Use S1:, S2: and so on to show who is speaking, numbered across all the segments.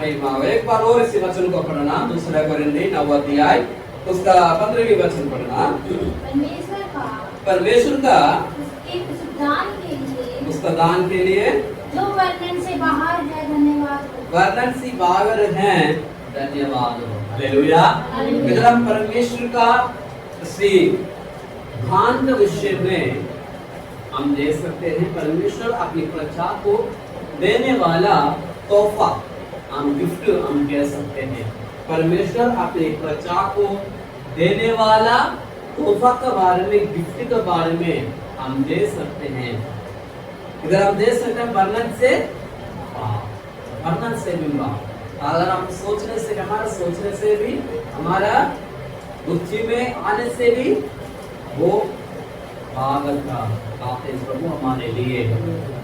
S1: महिमा हो। एक बार और इसी वचन को पढ़ना, दूसरा कोरिन्थी 9 अध्याय उसका 15वीं वचन पढ़ना। परमेश्वर का उसका दान के लिए
S2: जो वर्णन से बाहर है, धन्यवाद हो।
S1: वर्णन से बाहर है, धन्यवाद हो। हालेलुया। इधर हम परमेश्वर का श्री दान के विषय में हम देख सकते हैं। परमेश्वर अपनी प्रजा को देने वाला तोहफा, हम गिफ्ट हम कह सकते हैं। परमेश्वर अपनी प्रजा को देने वाला तोहफा के बारे में, गिफ्ट के बारे में हम दे सकते हैं। इधर हम दे सकते हैं वर्णन से भी बाहर। अगर हम सोचने से, हमारा सोचने से भी, हमारा बुद्धि में आने से भी वो बादल का बातें प्रभु हमारे लिए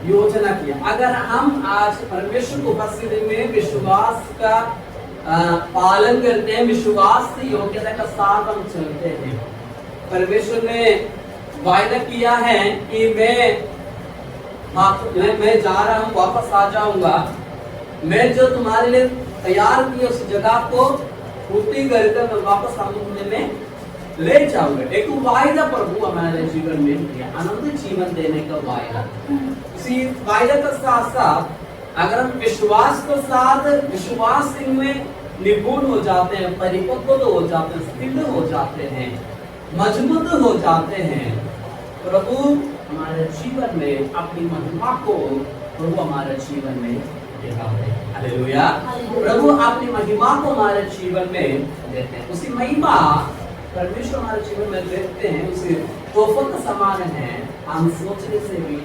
S1: योजना किया। अगर हम आज परमेश्वर को उपस्थिति में विश्वास का पालन करते हैं, विश्वास की योग्यता का साथ हम चलते हैं। परमेश्वर ने वायदा किया है कि मैं जा रहा हूँ, वापस आ जाऊंगा। मैं जो तुम्हारे लिए तैयार की उस जगह को पूर्ति करके मैं वापस आने में ले जाऊंगा। एक वायदा प्रभु हमारे जीवन में किया, आनंद जीवन देने का वायदा। इसी वायदा के साथ साथ अगर हम विश्वास के साथ विश्वास में निपुण हो जाते हैं, परिपक्व हो जाते हैं, स्थिर हो जाते हैं, मजबूत हो जाते हैं, प्रभु हमारे जीवन में अपनी महिमा को प्रभु हमारे जीवन में दिखाते हैं। हालेलुया। प्रभु अपनी महिमा को हमारे जीवन में देते हैं। उसी महिमा परमेश्वर हमारे जीवन में देखते हैं, उसी तोहफे का समान है, हम सोचने से भी।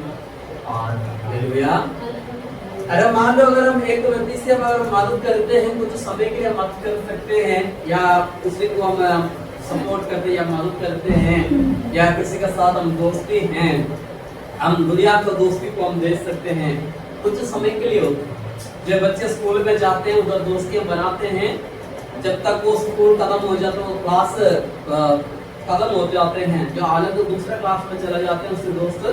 S1: और हालेलुया। अरे मान लो अगर हम एक व्यक्ति से अगर मदद करते हैं, कुछ समय के लिए मदद कर सकते हैं, या उसी को हम सपोर्ट करते हैं या मदद करते हैं, या किसी के साथ हम दोस्ती हैं, हम दुनिया को दोस्ती को हम देख सकते हैं, कुछ समय के लिए होते हैं। जब बच्चे स्कूल में जाते हैं, उधर दोस्तियां बनाते हैं, जब तक वो स्कूल खत्म हो जाता है, वो क्लास खत्म हो जाते हैं, जो अलग तो दूसरे क्लास में चले जाते हैं, उससे दोस्त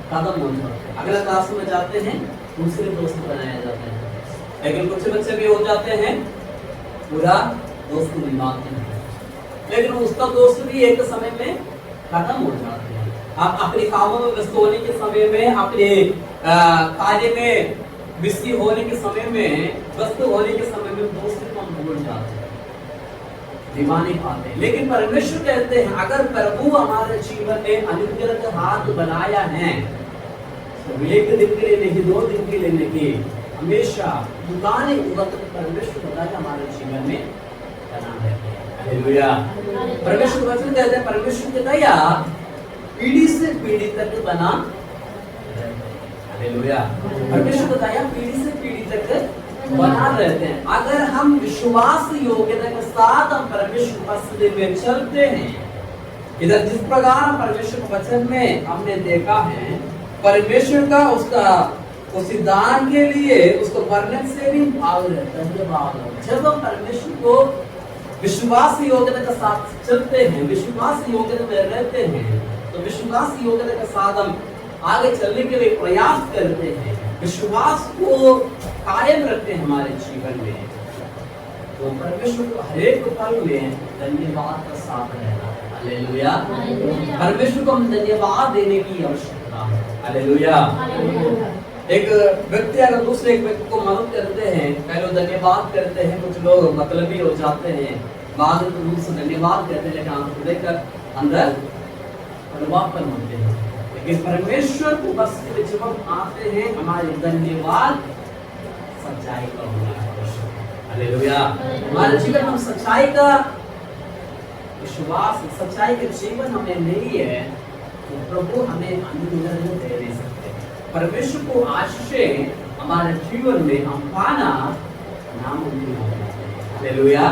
S1: खत्म हो जाते हैं। अगले क्लास में जाते हैं, दूसरे दोस्त बनाए जाते हैं। लेकिन कुछ बच्चे भी हो जाते हैं पूरा दोस्त निभाते हैं, लेकिन उसका दोस्त भी एक समय में खत्म हो जाते हैं। आप अपने कामों में व्यस्त होने के समय में, अपने कार्य में बिजी होने के समय में, व्यस्त होने के समय में दोस्त को हम भूल जाते हैं, निभा नहीं पाते। लेकिन परमेश्वर कहते हैं अगर प्रभु हमारे जीवन में अनुग्रह का हाथ बनाया है, तो एक दिन के लिए नहीं, 2 दिन के लिए नहीं, हमेशा दुकाने वक्त परमेश्वर बताया हमारे जीवन में बना रहते हैं। हालेलुया। परमेश्वर वचन कहते हैं परमेश्वर की दया पीढ़ी से पीढ़ी तक बना। हालेलुया। परमेश्वर की दया पीढ़ी से पीढ़ी तक बना रहते हैं। अगर हम विश्वास योग्यता के साथ हम परमेश्वर उपस्थिति में चलते हैं, इधर जिस प्रकार परमेश्वर के वचन में हमने देखा है, परमेश्वर का उसका उस दान के लिए उसको वर्णन से भी भाव रहता है। जब हम परमेश्वर को विश्वास योग्यता के साथ चलते हैं, विश्वास योग्यता में रहते हैं, तो विश्वास योग्यता के साथ हम आगे चलने के लिए प्रयास करते हैं, विश्वास को कायम रखते हैं हमारे जीवन में, तो परमेश्वर को हर एक पल में धन्यवाद का साथ रहना। हालेलुया। परमेश्वर को हम धन्यवाद देने की आवश्यकता है। हालेलुया। एक व्यक्ति अगर दूसरे एक व्यक्ति को मदद करते हैं, पहले धन्यवाद करते हैं, कुछ लोग मतलबी हो जाते हैं, बाद में दूसरे धन्यवाद करते हैं, लेकिन आंसू देकर अंदर परिवर्तन होते हैं। लेकिन परमेश्वर को बस जब हम आते हैं, हमारे धन्यवाद सच्चाई का होना आवश्यक है। हालेलुया। हमारे जीवन में सच्चाई का विश्वास, सच्चाई का जीवन हमें नहीं है, तो प्रभु हमें अनुग्रह दे नहीं सकते। परमेश्वर को आशीष हमारे जीवन में हम पाना नामुमकिन हो जाता है। हालेलुया।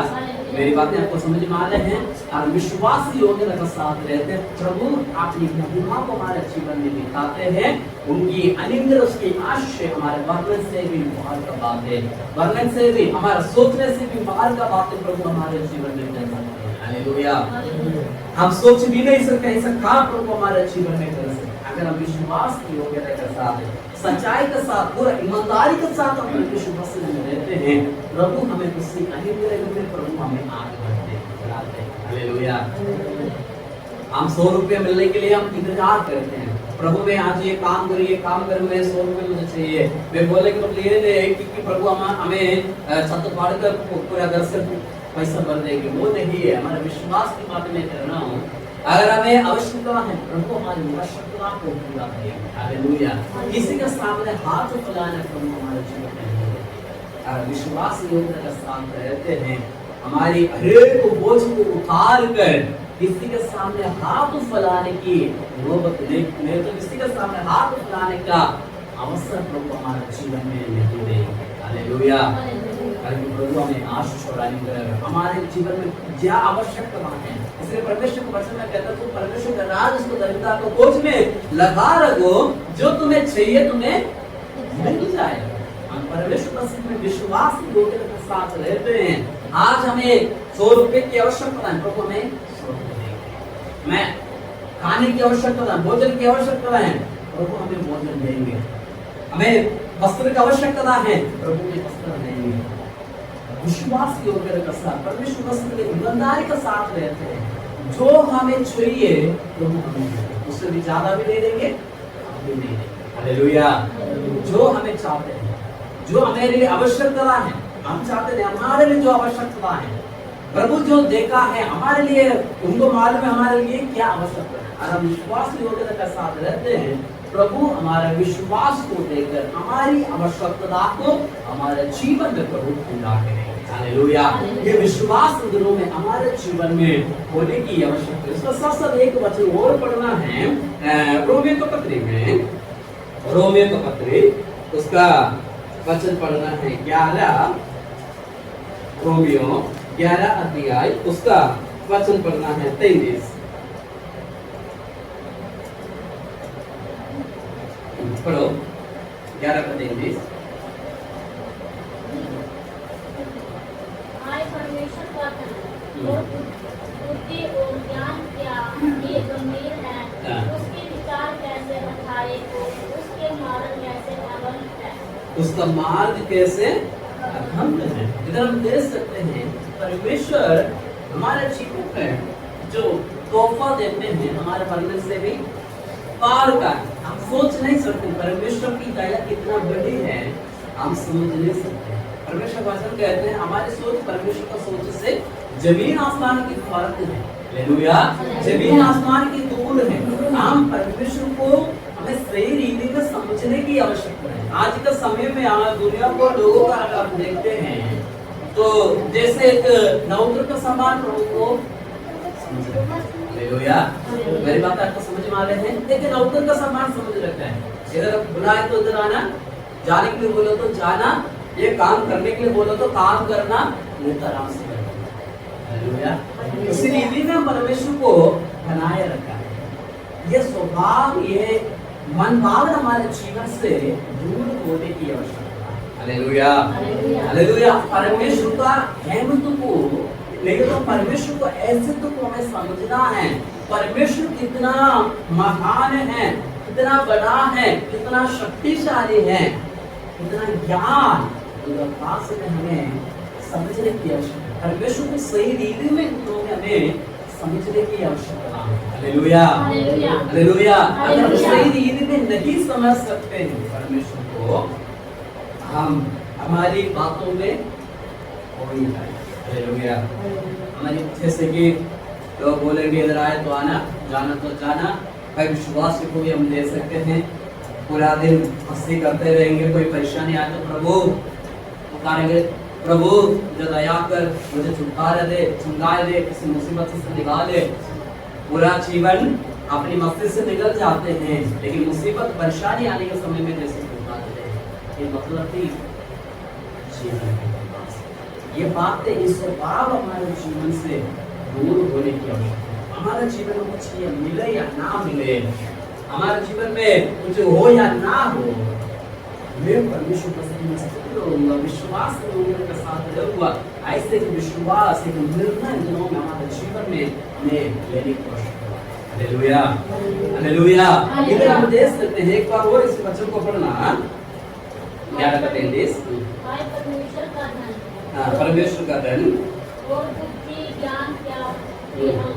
S1: मेरी बातें आपको समझ में आ रहे हैं? और विश्वास योग्यता के साथ रहते हैं, प्रभु अपनी महिमा को हमारे जीवन में दिखाते हैं। उनकी अनुग्रह, उसकी आशीष हमारे वर्णन से भी बाहर का बात है, वर्णन से भी, हमारे सोचने से भी बाहर का बात है, प्रभु हमारे जीवन में कर सकते हैं। हालेलुया। हम सोच भी नहीं सकते ऐसा काम प्रभु हमारे जीवन में कर सकते, अगर हम विश्वास की योग्यता के साथ, सच्चाई के साथ, पूरा ईमानदारी के साथ हम परमेश्वर में रहते रहते हैं, प्रभु हमें उससे नहीं मिलेगा, प्रभु हमें आगे बढ़ते हैं। हालेलुया। हम 100 रुपये मिलने के लिए हम इंतजार करते हैं, प्रभु मैं आज ये काम करिए, काम कर, मैं 100 रुपये मुझे चाहिए, मैं बोले कि तुम ले ले कि प्रभु हमें छत फाड़ कर पूरा घर से पैसा भर देंगे, वो नहीं है। हमारे विश्वास की बात मैं कर रहा हूँ, अगर हमें आवश्यकता है प्रभु हमारी आवश्यकता को पूरा करेंगे। हालेलुया। किसी के सामने हाथ फैलाना प्रभु हमारे जीवन में नहीं है। अगर विश्वास योग्य के साथ रहते हैं, हमारी हरेक बोझ को उतार कर किसी के सामने हाथ फैलाने की नौबत नहीं, तो किसी के सामने हाथ फैलाने का अवसर प्रभु हमारे जीवन में नहीं देंगे। हालेलुया। प्रभु हमें आशीष प्रदान करेगा। हमारे जीवन में क्या आवश्यकता है, इसलिए परमेश्वर के वचन में कहता है, तो परमेश्वर का राज उसको दरिद्रता को खोज में लगा रखो, जो तुम्हें चाहिए तुम्हें मिल जाएगा। हम परमेश्वर मसीह में विश्वास योग्य के साथ रहते हैं। आज हमें 100 रुपए की आवश्यकता है, प्रभु हमें 100 रुपए देंगे। मैं खाने की आवश्यकता है, भोजन की आवश्यकता है, प्रभु हमें भोजन देंगे। हमें वस्त्र की आवश्यकता है, प्रभु हमें वस्त्र देंगे। विश्वास योग्य के साथ परमेश्वर मसीह के ईमानदारी के साथ रहते हैं, जो हमें चाहिए प्रभु हमें देंगे, उससे भी ज्यादा भी दे देंगे, हम भी दे देंगे। हालेलुया। जो हमें चाहते हैं, जो हमारे लिए आवश्यकता है, हम चाहते हैं हमारे लिए जो आवश्यकता है, प्रभु जो देखा है हमारे लिए, उनको मालूम है हमारे लिए क्या आवश्यकता है। और हम विश्वास योग्यता के साथ रहते हैं, प्रभु हमारे विश्वास को देकर हमारी आवश्यकता को हमारे जीवन में प्रभु पूरा करेंगे। हालेलुया। ये विश्वास दिनों में हमारे जीवन में होने की आवश्यकता है। इसका साथ साथ एक वचन और पढ़ना है, रोमियो के पत्री में, रोमियो के पत्री उसका वचन पढ़ना है 11, रोमियो 11 अध्याय उसका वचन पढ़ना है 23। पढ़ो 11 का 23।
S2: परमेश्वर का बुद्धि और ज्ञान क्या ये गंभीर है, उसके विचार कैसे अथाए हो, उसके मार्ग कैसे अनंत है,
S1: उसका मार्ग कैसे अनंत है। इधर हम देख सकते हैं परमेश्वर हमारे जीवन में जो तोहफा देते हैं, हमारे मरने से भी पार का, हम सोच नहीं सकते परमेश्वर की दया कितना बड़ी है, हम समझ नहीं सकते। परमेश्वर वचन कहते हैं हमारी सोच परमेश्वर का सोच से जमीन आसमान की फर्क है। हालेलुया। जमीन आसमान की दूर है। हम परमेश्वर को हमें सही रीति में समझने की आवश्यकता है। आज के समय में दुनिया को लोगों का अगर आप देखते हैं तो जैसे एक नौकर का समान प्रभु को समझ रहे हैं। हालेलुया। मेरी बात आपको समझ में आ रहे हैं? देखिए नौकर का समान समझ रखता है, इधर बुलाए तो इधर आना, जाने के लिए बोलो तो जाना, ये काम करने के लिए बोलो तो काम करना, नहीं तो आराम से करना। हालेलुया। इसी रीति में परमेश्वर को बनाए रखा है। ये स्वभाव, ये मन भाव हमारे जीवन से दूर होने की आवश्यकता है। हालेलुया। हालेलुया। परमेश्वर का हेमंत को, लेकिन तो परमेश्वर को ऐसे तो हमें समझना है, परमेश्वर कितना महान है, कितना बड़ा है, कितना शक्तिशाली है, कितना ज्ञान पास में हमें समझने की आवश्यकता है। परमेश्वर को सही रीति में हमें समझने की आवश्यकता है। हालेलुया। हालेलुया। अगर हम सही रीति में नहीं समझ सकते हैं परमेश्वर को, हम हमारी बातों में हो ही जाए। हालेलुया। हमारी जैसे कि लोग बोलेंगे इधर आए तो आना, जाना तो जाना, भाई विश्वास को भी हम दे सकते हैं, पूरा दिन मस्ती करते रहेंगे, कोई परेशानी आए तो प्रभु पुकारेंगे, प्रभु जो दया कर मुझे छुटकारा दे, छुटकारा दे, किसी मुसीबत से निकाल दे। पूरा जीवन अपनी मस्ती से निकल जाते हैं, लेकिन मुसीबत परेशानी आने के समय में जैसे छुटकारा दे, ये मतलब थी जीवन के पास। ये बातें, ये स्वभाव हमारे जीवन से दूर होने की आवश्यकता है। हमारे जीवन में कुछ ये मिले या ना मिले, हमारे जीवन में कुछ हो या ना हो, मैं परमेश्वर का विश्वास के साथ रहूंगा। ऐसे विश्वास एक निर्णय दिनों में हमारे जीवन में हमें लेने की आवश्यकता है। हालेलुया। हालेलुया। इधर हम देख सकते हैं, एक बार और इस वचन को पढ़ना, क्या कहते हैं देश?
S2: भाई परमेश्वर का धन
S1: हाँ, परमेश्वर का धन
S2: और बुद्धि ज्ञान क्या ये हम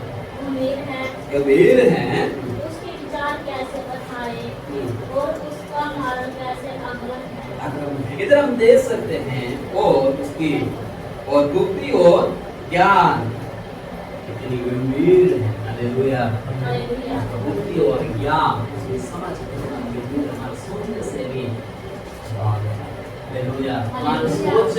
S2: अमीर हैं
S1: गंभीर है,
S2: उसके विचार कैसे बताए और उसका मार्ग कैसे अग्रम है।
S1: इधर हम देख सकते हैं और उसकी और बुद्धि और ज्ञान कितनी गंभीर है। हालेलुया।
S2: हालेलुया।
S1: बुद्धि और ज्ञान उसमें समझ कितना गंभीर हमारे सोचने से भी बात है। हालेलुया। हमारी सोच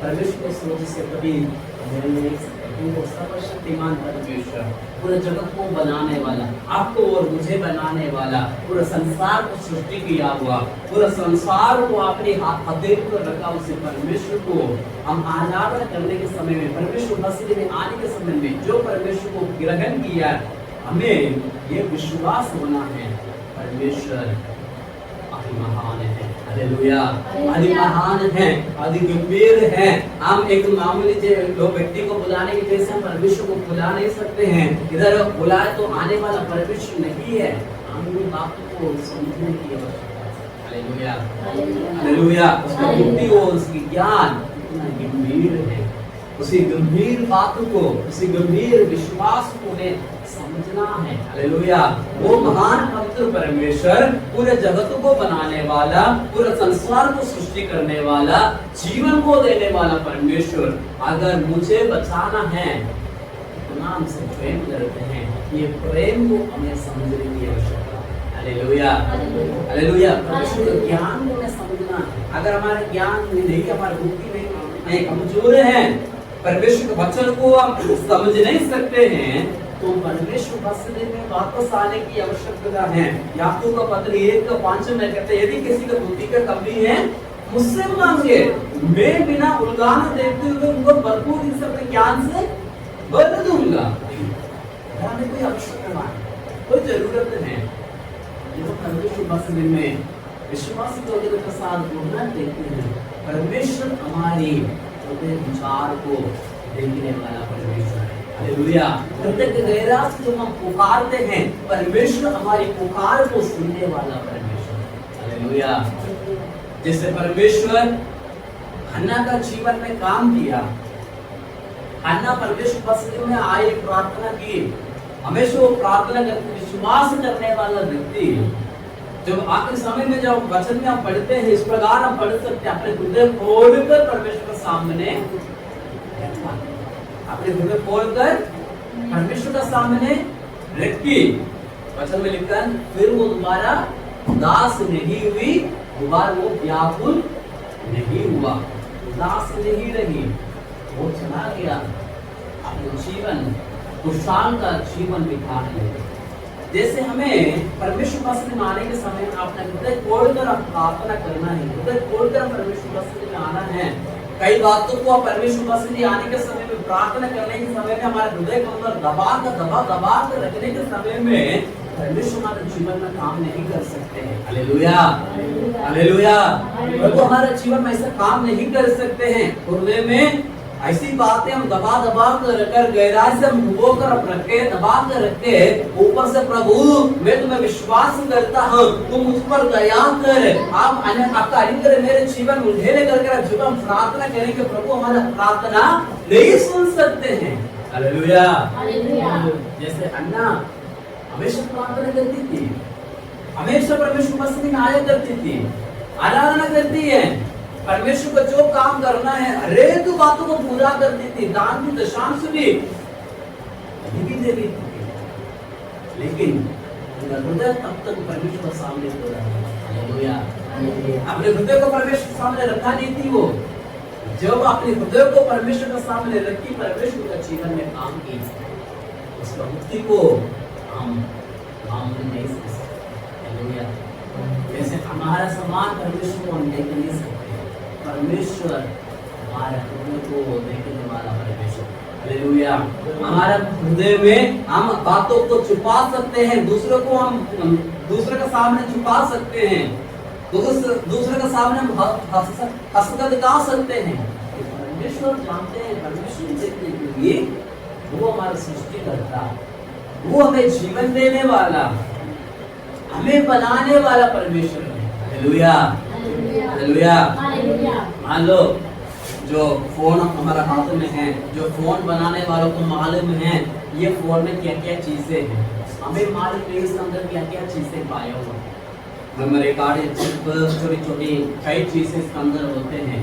S1: परमेश्वर की सोच से कभी मेरे नहीं सकते। वो सर्वशक्तिमान परमेश्वर, पूरे जगत को बनाने वाला, आपको और मुझे बनाने वाला, पूरे संसार को सृष्टि किया हुआ, पूरे संसार को अपने हथेली पर रखा उसे परमेश्वर को हम आराधना करने के समय में, परमेश्वर मसीह में आने के समय में जो परमेश्वर को ग्रहण किया, हमें ये विश्वास होना है परमेश्वर अति महान है। हालेलुया। अति महान है, अति गंभीर है। हम एक मामूली लोग व्यक्ति को बुलाने की जैसे हम परमेश्वर को बुला नहीं सकते हैं। इधर बुलाए तो आने वाला परमेश्वर नहीं है। हमें बात को समझने की आवश्यकता है। हालेलुया। हालेलुया। उसका बुद्धि और उसकी ज्ञान कितना गंभीर है, उसी गंभीर बात को, उसी गंभीर विश्वास को हमें समझना है। हालेलुया। वो महान पवित्र परमेश्वर, पूरे जगत को बनाने वाला, पूरे संसार को सृष्टि करने वाला, जीवन को देने वाला परमेश्वर अगर मुझे बचाना है तो नाम से प्रेम करते हैं। ये प्रेम को हमें समझने की आवश्यकता है। हालेलुया। हालेलुया। परमेश्वर के ज्ञान को हमें समझना है। अगर हमारे ज्ञान में नहीं, हमारी बुद्धि में कमजोर है, परमेश्वर के वचन को हम समझ नहीं सकते हैं, तो परमेश्वर मसीह में वापस आने की आवश्यकता है। याकूब का पत्र 1:5 में कहते हैं, यदि किसी को बुद्धि का कमी है मुझसे मांगे, मैं बिना उलझन देते हुए उनको भरपूर इस अपने ज्ञान से भर दूंगा। हमें कोई आवश्यकता नहीं, कोई जरूरत है। जो परमेश्वर मसीह में विश्वास के साथ जुड़ना देखते हैं, परमेश्वर हमारी विचार को देखने वाला परमेश्वर है। हालेलुया। प्रत्येक गैराज जो हम पुकारते हैं, परमेश्वर हमारी पुकार को सुनने वाला परमेश्वर है। हालेलुया। जैसे परमेश्वर हन्ना का जीवन में काम किया, हन्ना परमेश्वर मसीह में आए, प्रार्थना की, हमेशा वो प्रार्थना करते, विश्वास करने वाला व्यक्ति जब आखिरी समय में जब वचन में हम पढ़ते हैं, इस प्रकार हम पढ़ सकते हैं, अपने हृदय खोलकर परमेश्वर के सामने, अपने हृदय खोलकर परमेश्वर के सामने रखी। वचन में लिखा है, फिर वो दोबारा उदास नहीं हुई, दोबारा वो व्याकुल नहीं हुआ, उदास नहीं रही, वो चला गया अपने जीवन, खुशहाल का जीवन बिताने लगे। जैसे हमें परमेश्वर मसीह में आने के समय में अपना हृदय खोलकर प्रार्थना करना है, हृदय खोलकर परमेश्वर मसीह में आना है। कई बातों को परमेश्वर मसीह में आने के समय में, प्रार्थना करने के समय में हमारे हृदय को अंदर दबा कर रखने के समय में परमेश्वर हमारे जीवन में काम नहीं कर सकते हैं। हालेलुया। हालेलुया। प्रभु हमारे जीवन में ऐसा काम नहीं कर सकते हैं। हृदय में ऐसी बातें हम दबा कर रखकर, गहराई से हम डुबो कर रखे, दबा कर रखे, ऊपर से प्रभु मैं तुम्हें विश्वास करता हूँ, तुम मुझ पर दया कर, आप आपका अनुग्रह मेरे जीवन में ढेले करके जब हम प्रार्थना करेंगे, प्रभु हमारा प्रार्थना नहीं सुन सकते हैं। हालेलुया। जैसे अन्ना हमेशा प्रार्थना करती थी, हमेशा परमेश्वर मसीह में आया करती थी, आराधना करती है, परमेश्वर को जो काम करना है हरेक बातों को पूरा करती थी, दान की दशांश भी दे रही थी, लेकिन हृदय तब तक परमेश्वर सामने हो रहा है। हालेलुया। अपने हृदय को परमेश्वर सामने रखा नहीं थी। वो जब अपने हृदय को परमेश्वर के सामने रखी, परमेश्वर का जीवन में काम की, उसका मुक्ति को हम नहीं सकते। हालेलुया। जैसे हमारा समान परमेश्वर को हम देख नहीं सकते, परमेश्वर हमारे हृदय को देखने वाला परमेश्वर। हालेलुया। हमारे हृदय में हम बातों को छुपा सकते हैं, दूसरों को हम दूसरे के सामने छुपा सकते हैं, दूसरे के सामने हम हंसकर दिखा सकते हैं। परमेश्वर जानते हैं, परमेश्वर देखने के लिए वो हमारा सृष्टि करता, वो हमें जीवन देने वाला, हमें बनाने वाला परमेश्वर है। हालेलुया। हालेलुया।
S2: हालेलुया।
S1: मान लो जो फोन हमारा हाथ में है, जो फोन बनाने वालों को मालूम है ये फोन में क्या क्या चीजें हैं, हमें मालूम नहीं इसके अंदर क्या क्या चीजें पाया हुआ है। मेमोरी कार्ड, चिप, छोटी छोटी कई चीजें इसके अंदर होते हैं,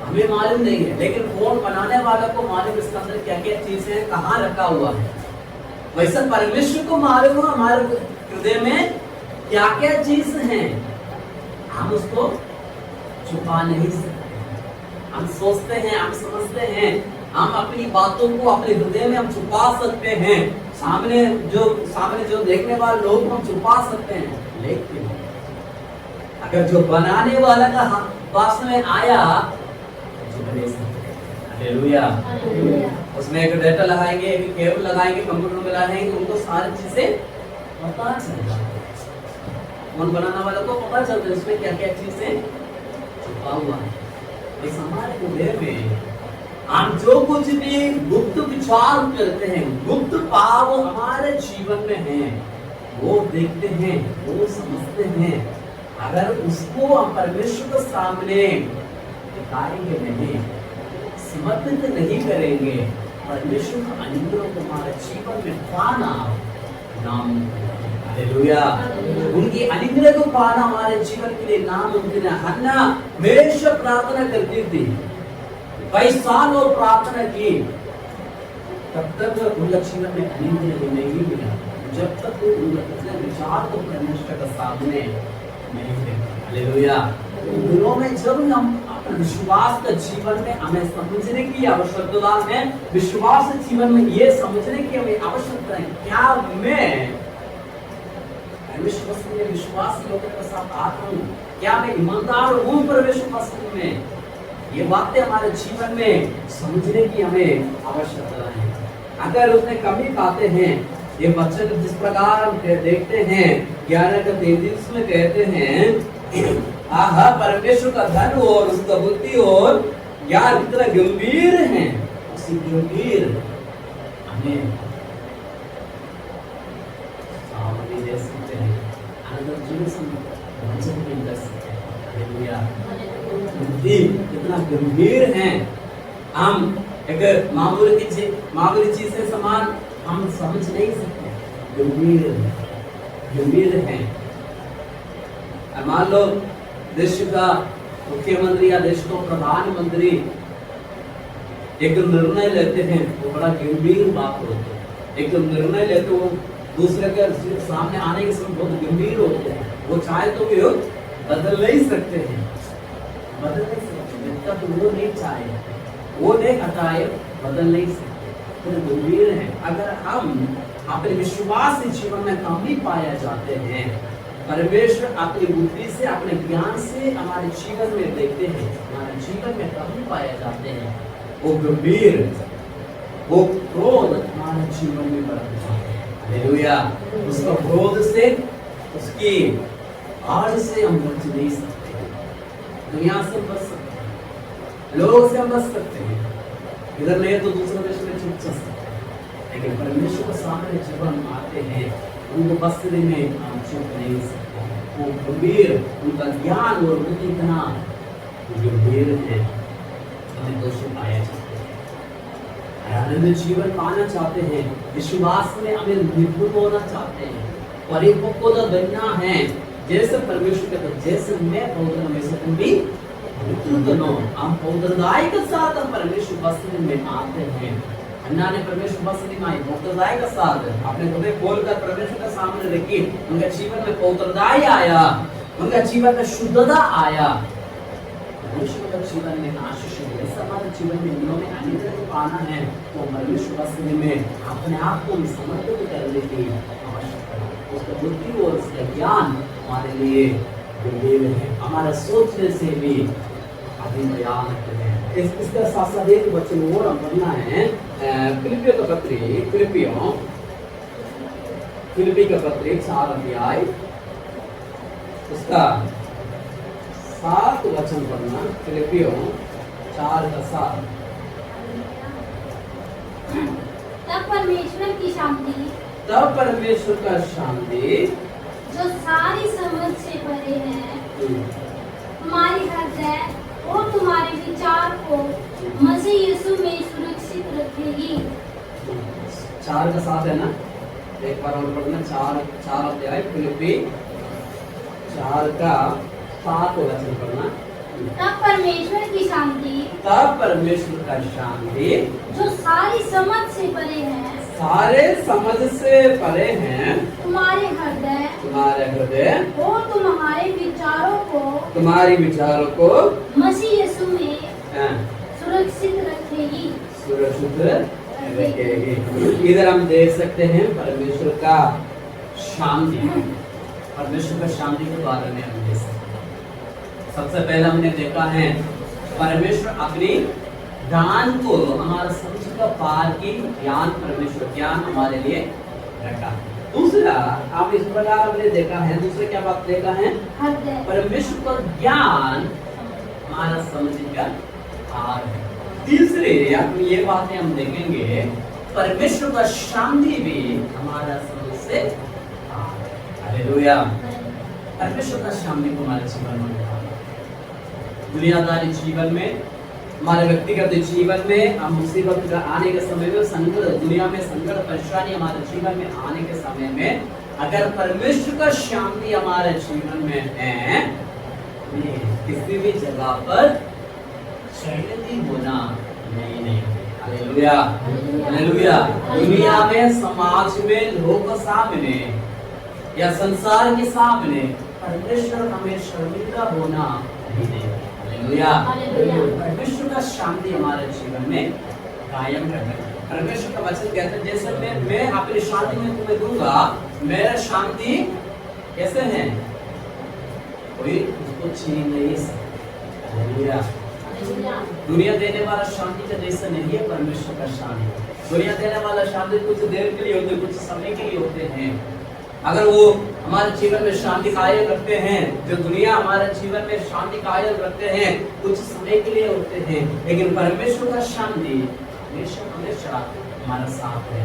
S1: हमें मालूम नहीं है, लेकिन फोन बनाने वालों को मालूम इसके अंदर क्या क्या चीजें कहाँ रखा हुआ है। वैसे परमेश्वर को मालूम है हमारे हृदय में क्या क्या चीज हैं, हम उसको छुपा नहीं सकते। हम सोचते हैं, हम समझते हैं, हम अपनी बातों को अपने हृदय में हम छुपा सकते हैं, सामने जो देखने वाले लोग हम छुपा सकते हैं, लेकिन अगर जो बनाने वाला का पास में आया छुप नहीं सकते। हालेलुया। उसमें एक डेटा लगाएंगे, एक केबल लगाएंगे, कंप्यूटर में लगाएंगे, उनको सारी चीजें पता चलेगा। फोन बनाने वाला को पता चलता है उसमें क्या क्या चीजें छुपा हुआ है। इस हमारे हृदय में हम जो कुछ भी गुप्त विचार करते हैं, गुप्त भाव हमारे जीवन में है, वो देखते हैं, वो समझते हैं, अगर उसको हम परमेश्वर के सामने दिखाएंगे नहीं, समर्पित नहीं करेंगे, परमेश्वर का अनुग्रह हमारे जीवन में पाना नाम, हालेलुया, उनकी अनुग्रह को पाना हमारे जीवन के लिए नामुमकिन है। हन्ना हमेशा प्रार्थना करती थी, कई साल और प्रार्थना की, तब तक उनका जीवन में अनुग्रह नहीं मिला, जब तक वो अपने विचार को परमेश्वर के सामने नहीं देखते। हालेलुया। दिनों में जब हम अपने विश्वास का जीवन में हमें समझने की आवश्यकता है, विश्वास जीवन में ये समझने की हमें आवश्यकता है, क्या मैं विश्वास योग्य के साथ आता हूँ, क्या मैं ईमानदार हूँ परमेश्वर में, ये बातें हमारे जीवन में समझने की हमें आवश्यकता है। अगर उसमें कमी पाते हैं, ये बच्चे जिस प्रकार हम देखते हैं 11 का 33 में कहते हैं, आहा परमेश्वर का धन और उसका बुद्धि और ज्ञान इतना गंभीर है, उसी गंभीर हमें सामने दे सकते हैं, अनदर जीवन वचन भी दे सकते हैं। हालेलुया। बुद्धि इतना गंभीर है, हम एक मामूली चीज से समान हम समझ नहीं सकते, गंभीर है। मान लो देश का मुख्यमंत्री या देश का प्रधानमंत्री एक निर्णय लेते हैं, वो बड़ा गंभीर बात होती है। एक निर्णय लेते वो दूसरे के सामने आने के समय बहुत गंभीर होते हैं, वो चाहे तो भी बदल नहीं सकते हैं, बदल नहीं सकते, जब तक वो नहीं चाहे, वो नहीं हटाए, बदल नहीं सकते, तो गंभीर है। अगर हम अपने विश्वास जीवन में कमी पाया जाते हैं, परमेश्वर अपनी बुद्धि से, अपने ज्ञान से हमारे जीवन में देखते हैं, हमारे जीवन में कमी पाए जाते हैं, वो गंभीर, वो क्रोध हमारे जीवन में बढ़ जाता है। हालेलुया। उसका क्रोध से, उसकी आड़ से हम बच नहीं सकते, दुनिया से बच सकते हैं, लोगों से हम बच सकते हैं, इधर नहीं तो दूसरे देश में छुप सकते हैं, लेकिन परमेश्वर के सामने जब हम आते हैं, उनको बसने में हम छुप नहीं सकते। वो गंभीर, उनका ज्ञान और बुद्धि इतना गंभीर है, हमें दोषी पाया जाता है। आनंद जीवन पाना चाहते हैं, विश्वास में हमें निपुण होना चाहते हैं, परिपक्वता बनना है, जैसे परमेश्वर कहता है, जैसे मैं पवित्र में से तुम भी पवित्र बनो। हम पवित्रताई के साथ हम परमेश्वर वस्त्र में आते हैं। अन्ना ने परमेश्वर वस्त्र में आई पवित्रताई के साथ अपने हृदय खोलकर परमेश्वर के सामने रखी, उनके जीवन में पवित्रताई आया, उनका जीवन में शुद्धता आया, परमेश्वर के जीवन में आशीष है। हमारे जीवन में दिनों में अनुग्रह को पाना है, तो परमेश्वर वस्त्र में अपने आप को समर्पित करने की आवश्यकता है। उसका बुद्धि और उसका ज्ञान हमारे लिए गंभीर है, हमारा सोचने से भी अभी बयान है। इसका साथ साथ एक वचन और हम पढ़ना है, फिलिपियों का पत्री, फिलिपी का पत्री 4 अध्याय उसका 7 वचन पढ़ना, फिलिपियों 4 का 7।
S2: तब परमेश्वर की शांति,
S1: तब परमेश्वर का शांति
S2: जो सारी समझ से परे है, तुम्हारी हृदय और तुम्हारे विचार को मसीह यीशु में सुरक्षित रखेगी।
S1: 4 का 7 है ना, एक बार और पढ़ना। 4 अध्याय फिलिप्पी 4 का 7 वचन पढ़ना।
S2: तब परमेश्वर की शांति,
S1: तब परमेश्वर का शांति
S2: जो सारी समझ से परे है,
S1: सारे समझ से परे हैं,
S2: तुम्हारे हृदय
S1: और
S2: तुम्हारे विचारों को मसीह यीशु में सुरक्षित रखेगी।
S1: इधर हम देख सकते हैं परमेश्वर का शांति, परमेश्वर का शांति के बारे में हम देख सकते हैं। सबसे पहले हमने देखा है परमेश्वर अपनी ज्ञान को, हमारा समझ का पार की ज्ञान, परमेश्वर ज्ञान हमारे लिए रखा। दूसरा आप इस प्रकार हमने देखा है, दूसरा क्या बात देखा है, परमेश्वर का ज्ञान हमारा समझ का पार है। तीसरे ये बातें हम देखेंगे, परमेश्वर का शांति भी हमारा समझ से पार है। हालेलुया। परमेश्वर का शांति को हमारे जीवन में, दुनियादारी जीवन में, हमारे व्यक्तिगत जीवन में, हम मुसीबत का आने के समय में, संकट, दुनिया में संकट परेशानी हमारे जीवन में आने के समय में, अगर परमेश्वर का शांति हमारे जीवन में है, किसी भी जगह पर शैतानी होना नहीं। Hallelujah, hallelujah. दुनिया में, समाज में, लोगों के सामने या संसार के सामने परमेश्वर हमें शर्मिंदा होना नहीं देगा। परमेश्वर का शांति हमारे जीवन में कायम रहना। परमेश्वर का वचन कहते हैं, जैसे मैं अपनी शांति में तुम्हें दूंगा, मेरा शांति कैसे है, कोई उसको छीन नहीं सकता। दुनिया देने वाला शांति का जैसा नहीं है परमेश्वर का शांति। दुनिया देने वाला शांति कुछ देर के लिए होते, कुछ समय के लिए होते हैं। अगर वो हमारे जीवन में शांति कायम रखते हैं, जो दुनिया हमारे जीवन में शांति कायम रखते हैं, कुछ समय के लिए होते हैं, लेकिन परमेश्वर का शांति हमेशा हमेशा हमारा साथ है।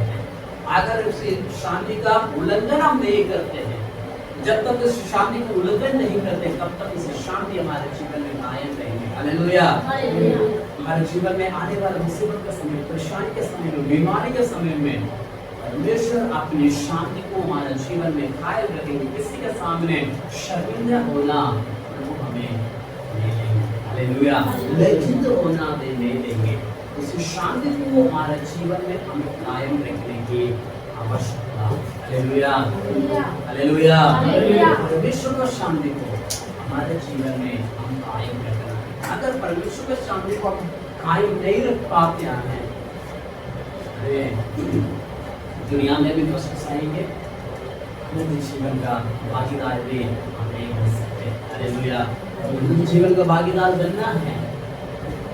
S1: अगर उस शांति का उल्लंघन हम नहीं करते हैं, जब तक उस शांति का उल्लंघन नहीं करते, तब तक इस शांति हमारे जीवन में कायम रहेगी। हालेलुया। हमारे जीवन में आने वाले मुसीबत के समय, परेशानी के समय में, बीमारी के समय में परमेश्वर अपनी शांति को हमारे जीवन में कायम रखेंगे। किसी के सामने शर्मिंदा होना प्रभु हमें नहीं देंगे। हालेलुया। लज्जित होना नहीं देंगे। उसी शांति को हमारे जीवन में हमें कायम रखने की आवश्यकता। Hallelujah, hallelujah. परमेश्वर का शांति को हमारे जीवन में हम कायम रखना। अगर परमेश्वर का शांति को हम कायम नहीं रख पाते हैं, दुनिया में भी फंसाएंगे, जीवन का भागीदार भी हम नहीं बन सकते। हालेलुया। जीवन का भागीदार बनना है,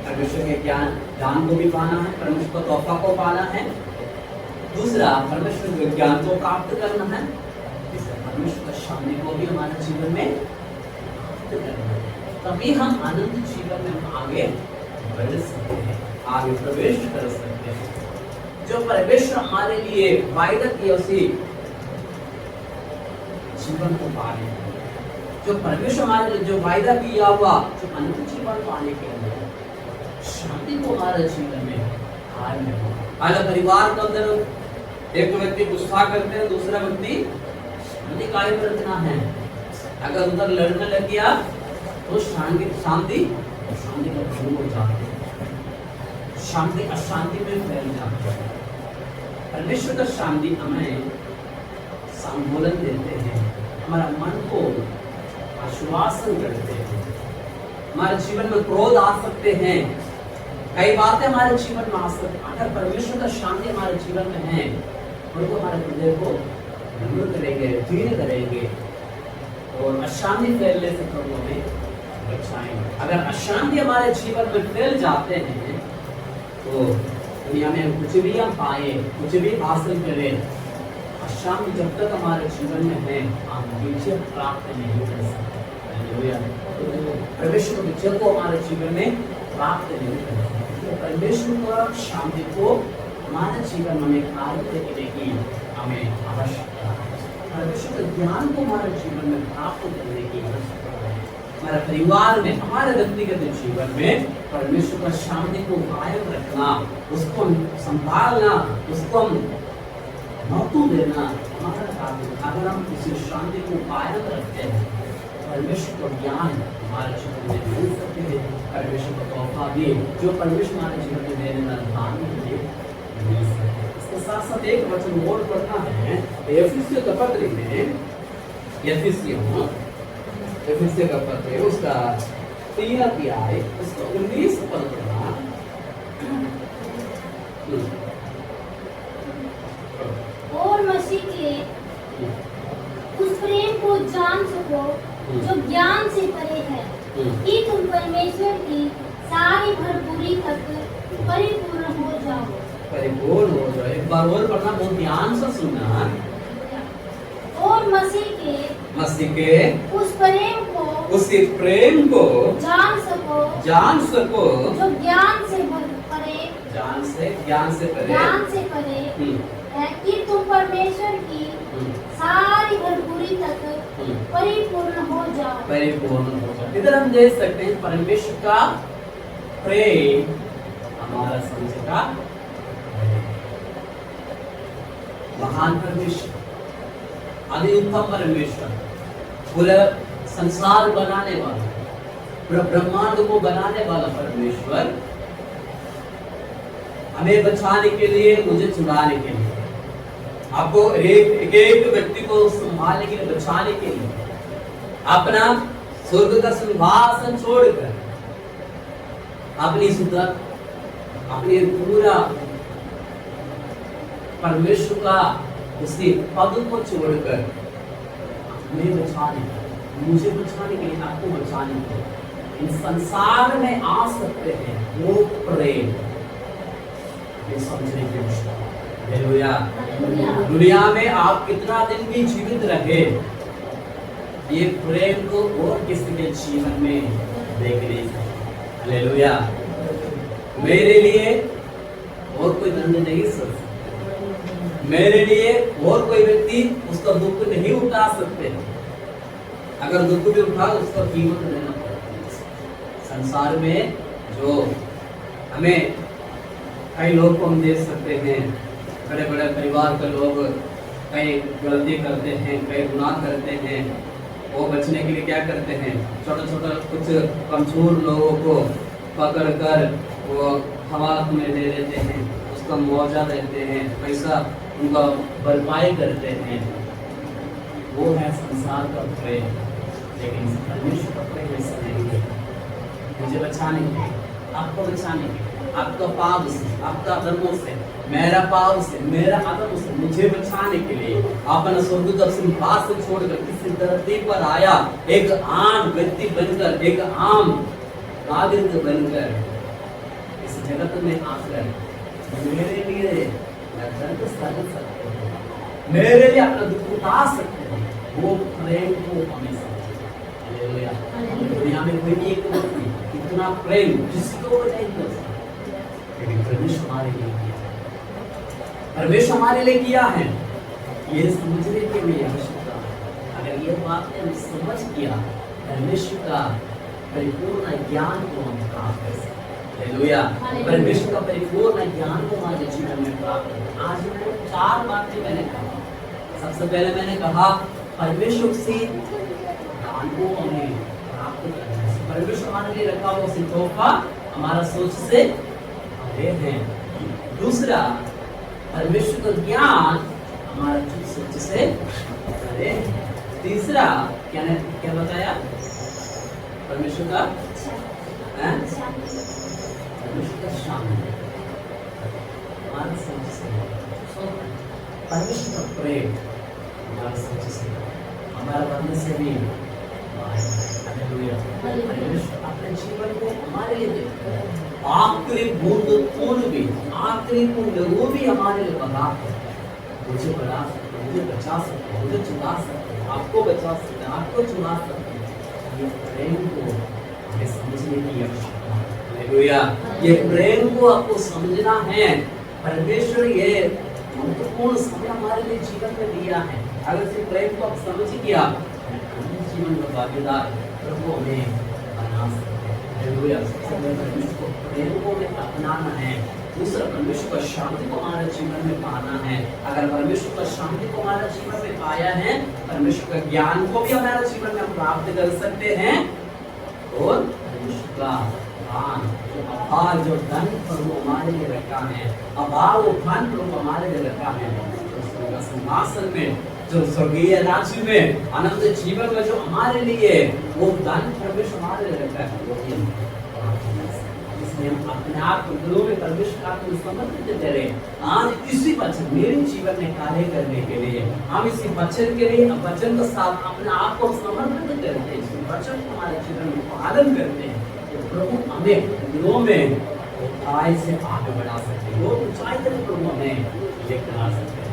S1: परमेश्वर के ज्ञान को भी पाना है, परमेश्वर का तोहफा को पाना है। दूसरा, परमेश्वर के ज्ञान को प्राप्त करना है। तीसरा, परमेश्वर का शांति को भी हमारे जीवन में प्राप्त करना है। तभी हम आनंद जीवन में आगे बढ़ सकते हैं, आगे प्रवेश कर सकते हैं। जो परमेश्वर हमारे लिए वायदा किया उसी जीवन को पाने, जो परमेश्वर हमारे लिए जो वायदा किया हुआ, जो अनंत जीवन पाने के लिए शांति को हमारे जीवन में कायम रखना। अगर परिवार के अंदर एक व्यक्ति गुस्सा करते हैं, दूसरा व्यक्ति शांति कायम रखना है। अगर उधर लड़ने लग गया तो शांति का भंग हो जाती है, शांति अशांति में फैल जाती है। परमेश्वर का शांति हमें संबोधन देते हैं, हमारा मन को आश्वासन करते हैं। हमारे जीवन में क्रोध आ सकते हैं, कई बातें हमारे जीवन में आ सकती हैं। अगर परमेश्वर का शांति हमारे जीवन में है, और वो हमारे हृदय को नम्र करेंगे, धीरे करेंगे और अशांति फैलने से प्रभु हमें बचाएंगे। अगर अशांति हमारे जीवन में फैल जाते हैं, तो दुनिया में कुछ भी हम पाए, कुछ भी हासिल करें, अशांति जब तक हमारे जीवन में है, हम विजय प्राप्त नहीं कर सकते। परमेश्वर विजय को हमारे जीवन में प्राप्त नहीं कर सकते। परमेश्वर का शांति को हमारे जीवन में कार्य करने की हमें आवश्यकता है। परमेश्वर के ज्ञान को हमारे जीवन में प्राप्त करने की आवश्यकता है। हमारे परिवार में, हमारे व्यक्तिगत जीवन में परमेश्वर का शांति को कायम रखना, उसको संभालना, उसको महत्व देना हमारा काम है। अगर हम किसी शांति को कायम रखते हैं, परमेश्वर का ज्ञान हमारे जीवन में मिल सकते हैं, परमेश्वर का तोहफा भी जो परमेश्वर हमारे जीवन में देने वाला दान के लिए मिल सकते हैं। इसके साथ साथ एक वचन और पढ़ना है एफिसियों का पत्र में, एफिसियों का पत्र उसका 3 अध्याय उसका 19 पद पढ़ना।
S2: और मसीह के उस प्रेम को जान सको जो ज्ञान से परे है, कि तुम परमेश्वर की सारी भरपूरी तक परिपूर्ण हो जाओ।
S1: परिपूर्ण हो जाओ। एक बार और पढ़ना, बहुत ध्यान से सुनना।
S2: और मसीह के उस प्रेम को जान सको जो ज्ञान से परे है, कि तुम परमेश्वर की सारी भरपूरी तक परिपूर्ण हो जाओ।
S1: इधर हम देख सकते हैं परमेश्वर का प्रेम हमारा समझ का महान परमेश्वर, आदि उत्तम परमेश्वर, पूरा संसार बनाने वाला, पूरा ब्रह्मांड को बनाने वाला परमेश्वर हमें बचाने के लिए, मुझे छुड़ाने के लिए, आपको एक व्यक्ति को संभालने के लिए, बचाने के लिए अपना स्वर्ग का सिंहासन छोड़कर अपनी सुधर, अपने पूरा परमेश्वर का उसके पद को छोड़कर हमें बचाने, मुझे बचाने के लिए, आपको बचाने के लिए इन संसार में आ सकते हैं। वो प्रेम समझने की आवश्यकता है। हालेलुया। दुनिया में आप कितना दिन भी जीवित रहे, ये प्रेम को और किसी के जीवन में देख नहीं सकते। हालेलुया। मेरे लिए और कोई दंड नहीं सकता, मेरे लिए और कोई व्यक्ति उसका दुख नहीं उठा सकते। अगर दुख भी उठा उसका कीमत देना पड़ेगा। संसार में जो हमें कई लोग को हम देख सकते हैं, बड़े बड़े परिवार के लोग कई गलती करते हैं, कई गुनाह करते हैं, वो बचने के लिए क्या करते हैं, छोटा छोटा कुछ कमजोर लोगों को पकड़ कर वो हवालात में दे देते हैं, उसका मुआवजा देते हैं, पैसा उनका भरपाई करते हैं। वो है संसार का प्रेम। लेकिन परमेश्वर का प्रेम ऐसा नहीं है। मुझे बचाने के, आपको बचाने के, आपका पाप से, आपका अधर्मों से, मेरा पाप से, मेरा अधर्म से मुझे बचाने के लिए अपना स्वर्ग का सिंहासन छोड़कर किसी धरती पर आया, एक आम व्यक्ति बनकर, एक आम नागरिक बनकर इस जगत में आकर मेरे लिए दर्द सह सकते हैं, मेरे लिए अपना दुख उठा सकते हैं। वो प्रेम को हमें समझे। दुनिया में कोई भी एक व्यक्ति इतना प्रेम जिसको नहीं कर सकता, लेकिन परमेश्वर हमारे लिए किया, परमेश्वर हमारे लिए किया है। ये समझने के लिए आवश्यकता है। अगर ये बात हम समझ किया, परमेश्वर का परिपूर्ण ज्ञान को हम प्राप्त कर सकते। हालेलुया। परमेश्वर का परिपूर्ण ज्ञान को हमारे जीवन में प्राप्त करें। आज मैंने 4 बातें मैंने कहा। सबसे पहले मैंने कहा परमेश्वर से ज्ञान को हमें प्राप्त करना है। परमेश्वर हमारे लिए रखा हुआ तोहफा हमारा सोच से आगे है। दूसरा, परमेश्वर का ज्ञान हमारा सोच से आगे है। तीसरा क्या बताया? परमेश्वर का शांति हमारा सोच से, परमेश्वर का प्रेम हमारा सोच से, हमारा बनने से भी परमेश्वर अपने जीवन को हमारे लिए देखता है। आखिरी बूंद खून भी, आखिरी बूंद वो भी हमारे लिए बना है। मुझे बना सकते, मुझे बचा सकते, मुझे चुना सकते, आपको बचा सकते, आपको चुना सकते। ये प्रेम को हमें समझने की आवश्यकता है। हालेलुया। ये प्रेम को आपको समझना है। परमेश्वर ये महत्वपूर्ण समय हमारे लिए जीवन में दिया है। अगर इस प्रेम को आप समझ गया, जीवन का भागीदार प्रभु हमें बना सकते हैं। हालेलुया। सबसे पहले परमेश्वर को प्रेम को हमें अपनाना है। दूसरा, परमेश्वर का शांति को हमारे जीवन में पाना है। अगर परमेश्वर का शांति को हमारे जीवन में पाया है, परमेश्वर का ज्ञान को भी हमारे जीवन में हम प्राप्त कर सकते हैं। और परमेश्वर का दान, अपार जो धन प्रभु हमारे लिए रखा है, अपार वो धन प्रभु हमारे लिए रखा है, तो सिंहासन में, जो स्वर्गीय राज्य में, अनंत जीवन में जो हमारे लिए वो धन परमेश्वर हमारे लिए रखा है, वो भी इसलिए हम अपने आप को दिलों में परमेश्वर को समर्पित करें। आज इसी वचन मेरे जीवन में कार्य करने के लिए हम इसी वचन के लिए वचन के साथ अपने आप को समर्पित करते हैं, इस वचन को हमारे जीवन में पालन करते हैं, तो प्रभु हमें दिलों में ऊंचाई से आगे बढ़ा सकते हैं, वो ऊंचाई तक प्रभु हमें लेकर आ सकते हैं।